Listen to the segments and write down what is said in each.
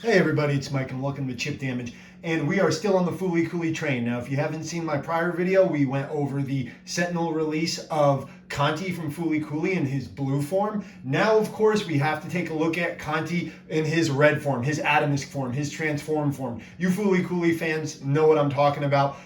Hey everybody, it's Mike and welcome to Chip Damage. And we are still on the Fooly Cooley train. Now, if you haven't seen my prior video, we went over the Sentinel release of Canti from Fooly Cooley in his blue form. Now, of course, we have to take a look at Canti in his red form, his atomisk form, his transform form. You Fooly Cooley fans know what I'm talking about.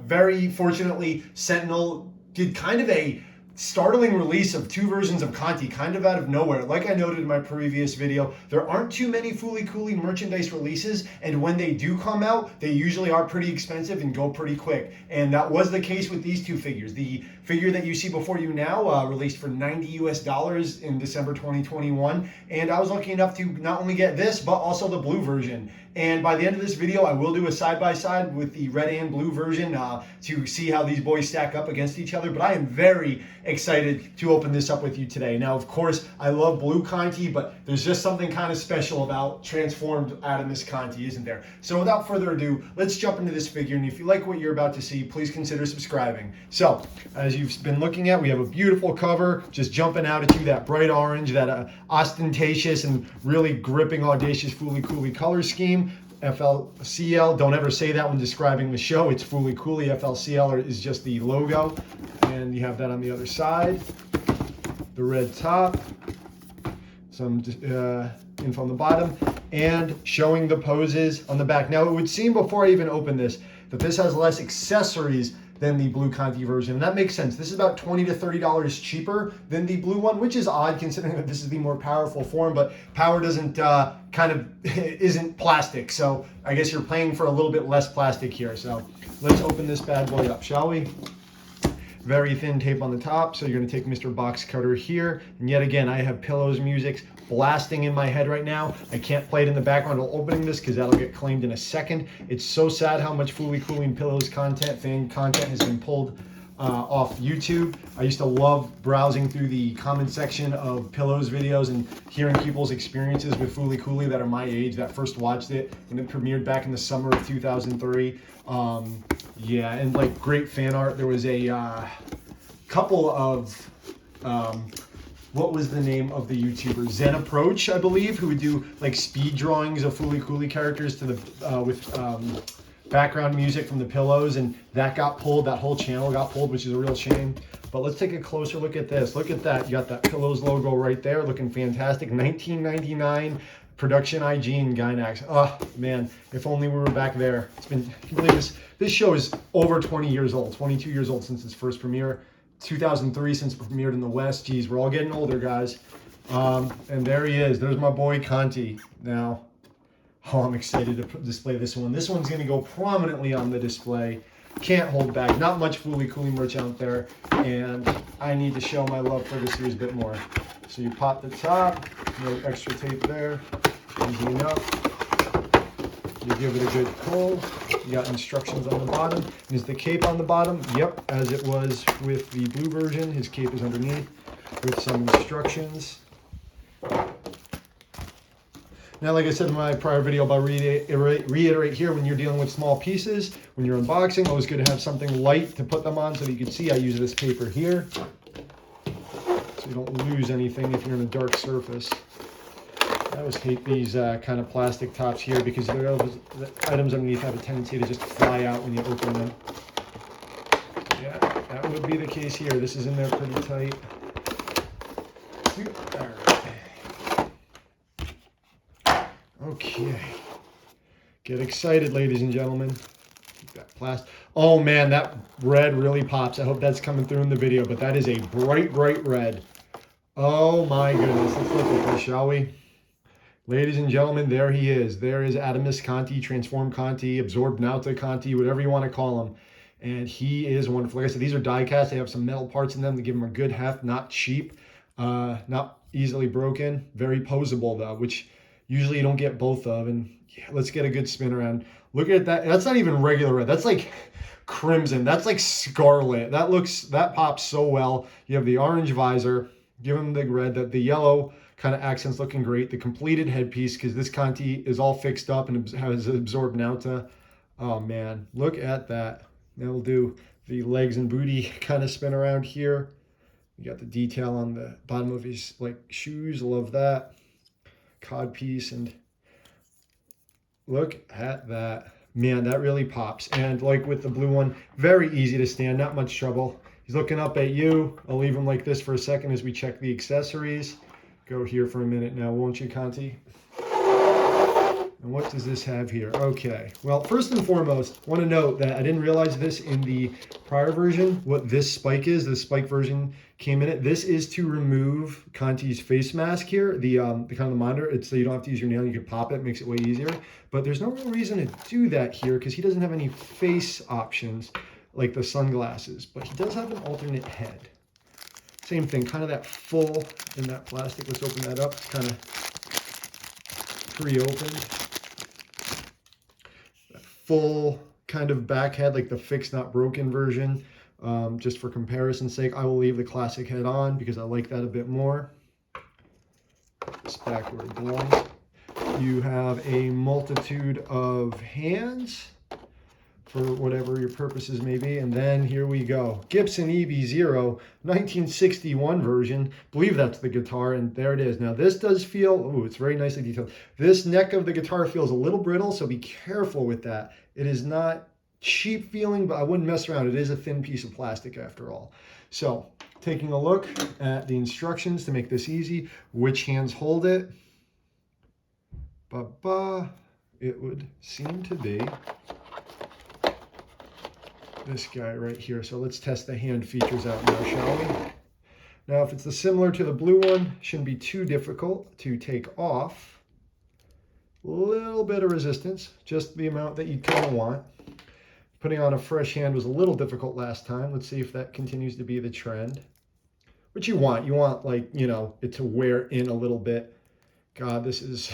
Very fortunately, Sentinel did kind of a startling release of two versions of Canti kind of out of nowhere. Like I noted in my previous video, there aren't too many Fooly Cooley merchandise releases, and when they do come out, they usually are pretty expensive and go pretty quick. And that was the case with these two figures. The figure that you see before you now released for $90 US in December 2021, and I was lucky enough to not only get this, but also the blue version. And by the end of this video, I will do a side-by-side with the red and blue version to see how these boys stack up against each other. But I am very excited to open this up with you today. Now, of course, I love blue Canti, but there's just something kind of special about transformed atomisk Canti, isn't there? So without further ado, let's jump into this figure. And if you like what you're about to see, please consider subscribing. So, as you've been looking at, we have a beautiful cover just jumping out at you, that bright orange, that ostentatious and really gripping, audacious Fooly Cooley color scheme. FLCL, don't ever say that when describing the show. It's Fooly Cooley. FLCL is just the logo. And you have that on the other side. The red top. Some info on the bottom. And showing the poses on the back. Now, it would seem before I even open this that this has less accessories than the blue Canti version. And that makes sense. This is about $20 to $30 cheaper than the blue one, which is odd considering that this is the more powerful form, but power doesn't isn't plastic. So I guess you're paying for a little bit less plastic here. So let's open this bad boy up, shall we? Very thin tape on the top. So you're gonna take Mr. Box Cutter here. And yet again, I have Pillows music blasting in my head right now. I can't play it in the background while opening this because that'll get claimed in a second. It's so sad how much Fooly Cooley and Pillows fan content has been pulled off YouTube. I used to love browsing through the comment section of Pillows videos and hearing people's experiences with Fooly Cooley that are my age, that first watched it when it premiered back in the summer of 2003. Yeah, and like great fan art. There was a couple of what was the name of the YouTuber? Zen Approach, I believe, who would do like speed drawings of Fooly Cooley characters to the with background music from the Pillows, and that got pulled. That whole channel got pulled, which is a real shame. But let's take a closer look at this. Look at that. You got that Pillows logo right there, looking fantastic. 1999 production IG and Gynax. Oh man, if only we were back there. It's been, I can believe this show is over 20 years old, 22 years old since its first premiere. 2003 since it premiered in the West. Geez, we're all getting older, guys. And there he is. There's my boy Canti. Now, oh, I'm excited to display this one. This one's going to go prominently on the display. Can't hold back. Not much Fooly Cooley merch out there. And I need to show my love for this series a bit more. So you pop the top. No extra tape there. Easy enough. You give it a good pull. You got instructions on the bottom. And is the cape on the bottom? Yep, as it was with the blue version. His cape is underneath with some instructions. Now, like I said in my prior video, I'll reiterate here, when you're dealing with small pieces, when you're unboxing, always good to have something light to put them on so that you can see. I use this paper here so you don't lose anything if you're on a dark surface. I always hate these kind of plastic tops here because the items underneath have a tendency to just fly out when you open them. Yeah, that would be the case here. This is in there pretty tight. All right. Okay. Get excited, ladies and gentlemen. That plastic. Oh man, that red really pops. I hope that's coming through in the video, but that is a bright, bright red. Oh my goodness. Let's look at this, shall we? Ladies and gentlemen, there he is. There is atomisk Canti, transformed Canti, absorbed Nauta Canti, whatever you want to call him. And he is wonderful. Like I said, these are die cast. They have some metal parts in them to give them a good heft, not cheap, not easily broken. Very posable though, which usually you don't get both of. And yeah, let's get a good spin around. Look at that. That's not even regular red. That's like crimson. That's like scarlet. That pops so well. You have the orange visor. Give him the red. The yellow kind of accents looking great. The completed headpiece, because this Canti is all fixed up and has absorbed Nauta. Oh man, look at that. Now we'll do the legs and booty kind of spin around here. You got the detail on the bottom of his like shoes. Love that. Cod piece and Look at that. Man, that really pops. And like with the blue one, very easy to stand, not much trouble. He's looking up at you. I'll leave him like this for a second as we check the accessories. Go here for a minute now, won't you, Canti? And what does this have here? Okay, well, first and foremost, I want to note that I didn't realize this in the prior version, what this spike is. The spike version came in it. This is to remove Canti's face mask here, the kind of the monitor. It's so you don't have to use your nail, you can pop it, makes it way easier. But there's no real reason to do that here because he doesn't have any face options like the sunglasses, but he does have an alternate head. Same thing, kind of that full in that plastic. Let's open that up, kind of pre-opened. Full kind of back head, like the fixed not broken version. Just for comparison's sake, I will leave the classic head on because I like that a bit more. This back where it belongs. You have a multitude of hands for whatever your purposes may be. And then here we go. Gibson EB0, 1961 version. I believe that's the guitar, and there it is. Now this does feel, oh, it's very nicely detailed. This neck of the guitar feels a little brittle, so be careful with that. It is not cheap feeling, but I wouldn't mess around. It is a thin piece of plastic after all. So taking a look at the instructions to make this easy, which hands hold it. It would seem to be this guy right here. So let's test the hand features out now, shall we? Now, if it's similar to the blue one, shouldn't be too difficult to take off. A little bit of resistance, just the amount that you kind of want. Putting on a fresh hand was a little difficult last time. Let's see if that continues to be the trend. What you want like, you know, it to wear in a little bit. God, this is,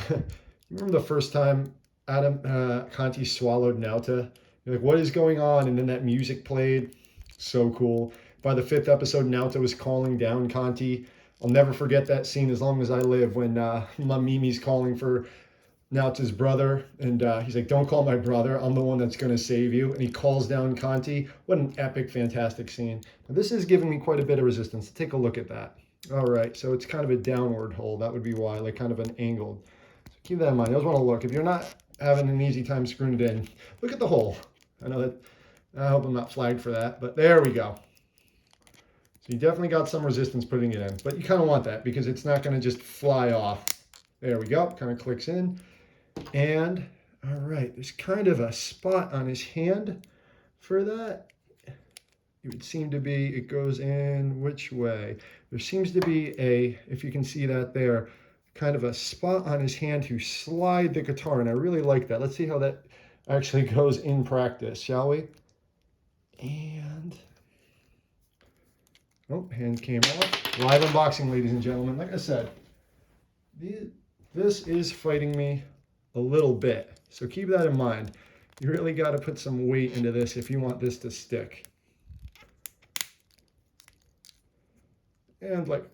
remember the first time Canti swallowed Nauta? You're like, what is going on? And then that music played. So cool. By the 5th episode, Nauta was calling down Canti. I'll never forget that scene as long as I live when Mimi's calling for Nauta's brother. And he's like, don't call my brother. I'm the one that's going to save you. And he calls down Canti. What an epic, fantastic scene. Now, this is giving me quite a bit of resistance. Take a look at that. All right, so it's kind of a downward hold. That would be why, like kind of an angled. So keep that in mind. You always want to look. If you're not having an easy time screwing it in, look at the hole. I know that, I hope I'm not flagged for that, but there we go. So you definitely got some resistance putting it in, but you kind of want that because it's not going to just fly off. There we go, kind of clicks in. And all right, there's kind of a spot on his hand for that. It would seem to be, it goes in which way? There seems to be a, if you can see that there, kind of a spot on his hand to slide the guitar, and I really like that. Let's see how that actually goes in practice, shall we? And, oh, hand came off. Live unboxing, ladies and gentlemen. Like I said, this is fighting me a little bit, so keep that in mind. You really got to put some weight into this if you want this to stick. And like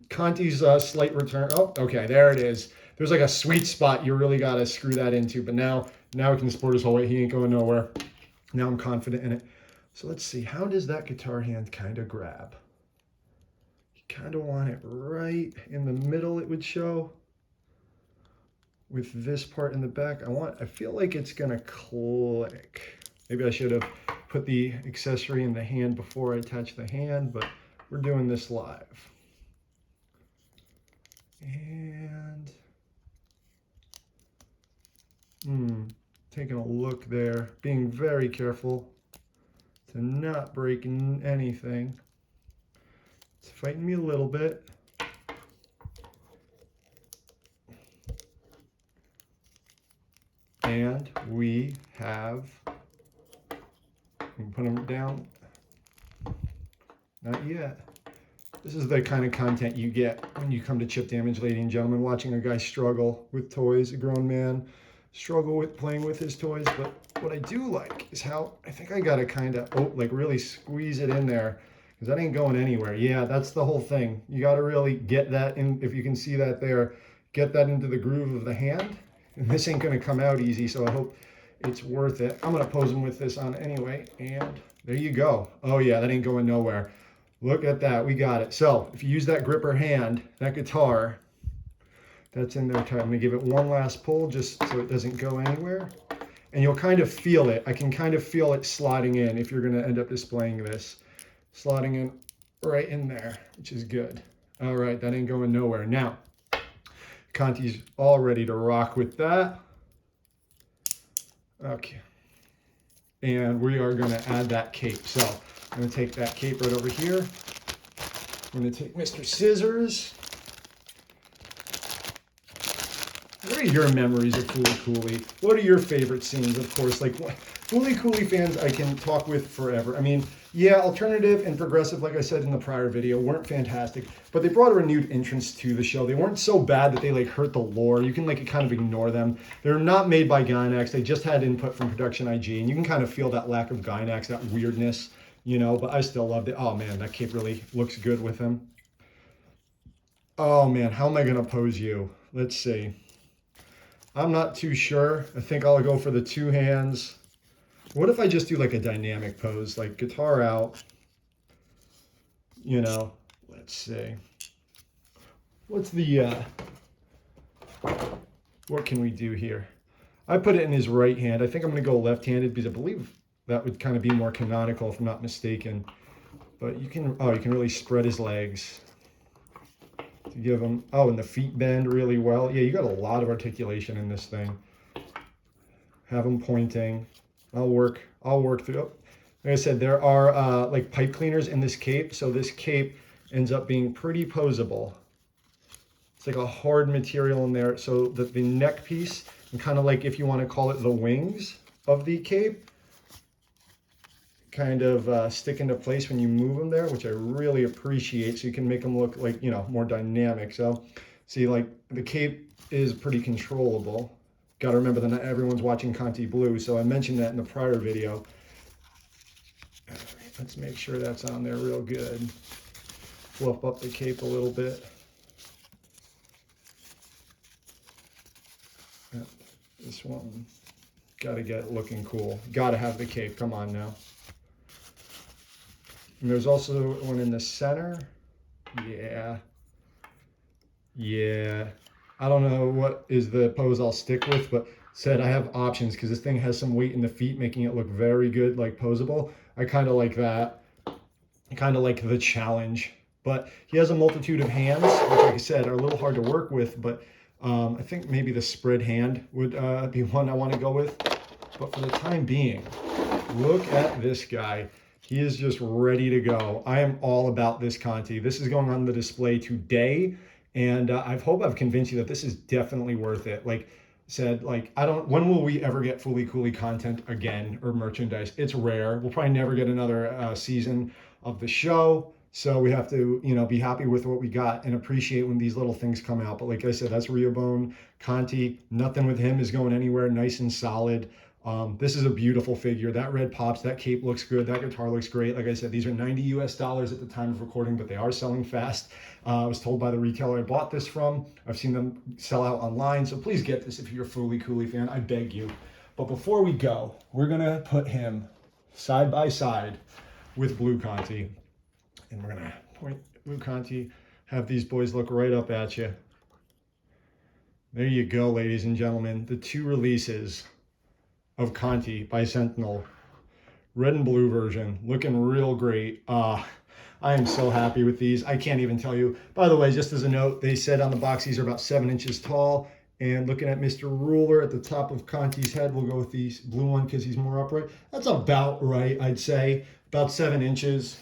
Canti's slight return. Oh, okay, there it is. There's like a sweet spot you really got to screw that into, but now he can support his whole weight. He ain't going nowhere. Now I'm confident in it. So let's see, how does that guitar hand kind of grab? You kind of want it right in the middle, it would show. With this part in the back, I feel like it's gonna click. Maybe I should have put the accessory in the hand before I attach the hand, but we're doing this live. And taking a look there, being very careful to not break anything. It's fighting me a little bit. And we have, put them down. Not yet. This is the kind of content you get when you come to Chip Damage, ladies and gentlemen, watching a guy struggle with toys, a grown man struggle with playing with his toys. But what I do like is how I think I got to kind of, like really squeeze it in there because that ain't going anywhere. Yeah, that's the whole thing. You got to really get that in, if you can see that there, get that into the groove of the hand. And this ain't going to come out easy, so I hope it's worth it. I'm going to pose him with this on anyway, and there you go. Oh yeah, that ain't going nowhere. Look at that, we got it. So if you use that gripper hand, that guitar That's in there tight. I'm gonna give it one last pull just so it doesn't go anywhere. And you'll kind of feel it. I can kind of feel it slotting in if you're gonna end up displaying this. Slotting in right in there, which is good. All right, that ain't going nowhere. Now, Canti's all ready to rock with that. Okay. And we are gonna add that cape. So I'm gonna take that cape right over here. I'm gonna take Mr. Scissors. What are your memories of Fooly Cooley? What are your favorite scenes? Of course, like Fooly Cooley fans I can talk with forever. I mean, yeah, alternative and progressive, like I said in the prior video, weren't fantastic, but they brought a renewed entrance to the show. They weren't so bad that they like hurt the lore. You can like kind of ignore them. They're not made by Gynax. They just had input from Production IG, and you can kind of feel that lack of Gynax, that weirdness, you know, but I still loved it. Oh man, that cape really looks good with him. Oh man, how am I gonna pose you? Let's see. I'm not too sure. I think I'll go for the two hands. What if I just do like a dynamic pose, like guitar out, you know, let's see. What's the, what can we do here? I put it in his right hand. I think I'm going to go left-handed because I believe that would kind of be more canonical if I'm not mistaken. But you can, oh, you can really spread his legs to give him, oh, and the feet bend really well. Yeah, you got a lot of articulation in this thing. Have him pointing. I'll work through it. Like I said, there are like pipe cleaners in this cape, so this cape ends up being pretty posable. It's like a hard material in there, so that the neck piece, and kind of like if you want to call it the wings of the cape, kind of stick into place when you move them there, which I really appreciate, so you can make them look like, you know, more dynamic. So see, like the cape is pretty controllable. Got to remember that not everyone's watching Canti Blue, so I mentioned that in the prior video. All right, let's make sure that's on there real good. Fluff up the cape a little bit. Yep, this one, got to get it looking cool. Got to have the cape, come on now. And there's also one in the center. Yeah. Yeah. I don't know what is the pose I'll stick with, but said I have options because this thing has some weight in the feet, making it look very good, like posable. I kind of like that. I kind of like the challenge, but he has a multitude of hands, which like I said, are a little hard to work with, but I think maybe the spread hand would be one I want to go with. But for the time being, look at this guy. He is just ready to go. I am all about this Canti. This is going on the display today. And I hope I've convinced you that this is definitely worth it. Like I said, like, when will we ever get Fooly Cooley content again or merchandise? It's rare. We'll probably never get another season of the show. So we have to, you know, be happy with what we got and appreciate when these little things come out. But like I said, that's Rehoboam, Canti. Nothing with him is going anywhere. Nice and solid. This is a beautiful figure. That red pops, that cape looks good, that guitar looks great. Like I said, these are $90 US at the time of recording, but they are selling fast. I was told by the retailer I bought this from. I've seen them sell out online, so please get this if you're a Fooly Cooley fan, I beg you. But before we go, we're gonna put him side by side with Blue Canti. And we're gonna point Blue Canti, have these boys look right up at you. There you go, ladies and gentlemen, the two releases of Canti by Sentinel, red and blue version, looking real great. I am so happy with these. I can't even tell you. By the way, just as a note, they said on the box these are about 7 inches tall. And looking at Mr. Ruler at the top of Canti's head, we'll go with the blue one because he's more upright. That's about right, I'd say. About 7 inches.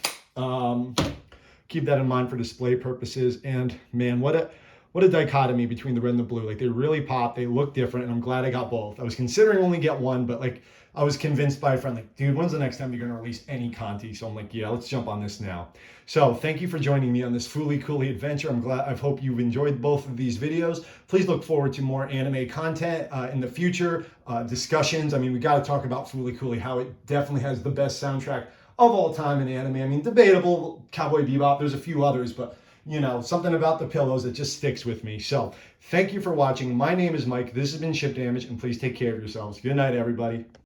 Keep that in mind for display purposes. And man, what a dichotomy between the red and the blue. Like, they really pop, they look different, and I'm glad I got both. I was considering only get one, but like, I was convinced by a friend, like, dude, when's the next time you're gonna release any Canti? So I'm like, yeah, let's jump on this now. So thank you for joining me on this Fooly Cooley adventure. I hope you've enjoyed both of these videos. Please look forward to more anime content in the future, discussions. I mean, we gotta talk about Fooly Cooley, how it definitely has the best soundtrack of all time in anime. I mean, debatable, Cowboy Bebop, there's a few others, but you know, something about the pillows that just sticks with me. So thank you for watching. My name is Mike. This has been Ship Damage, and please take care of yourselves. Good night, everybody.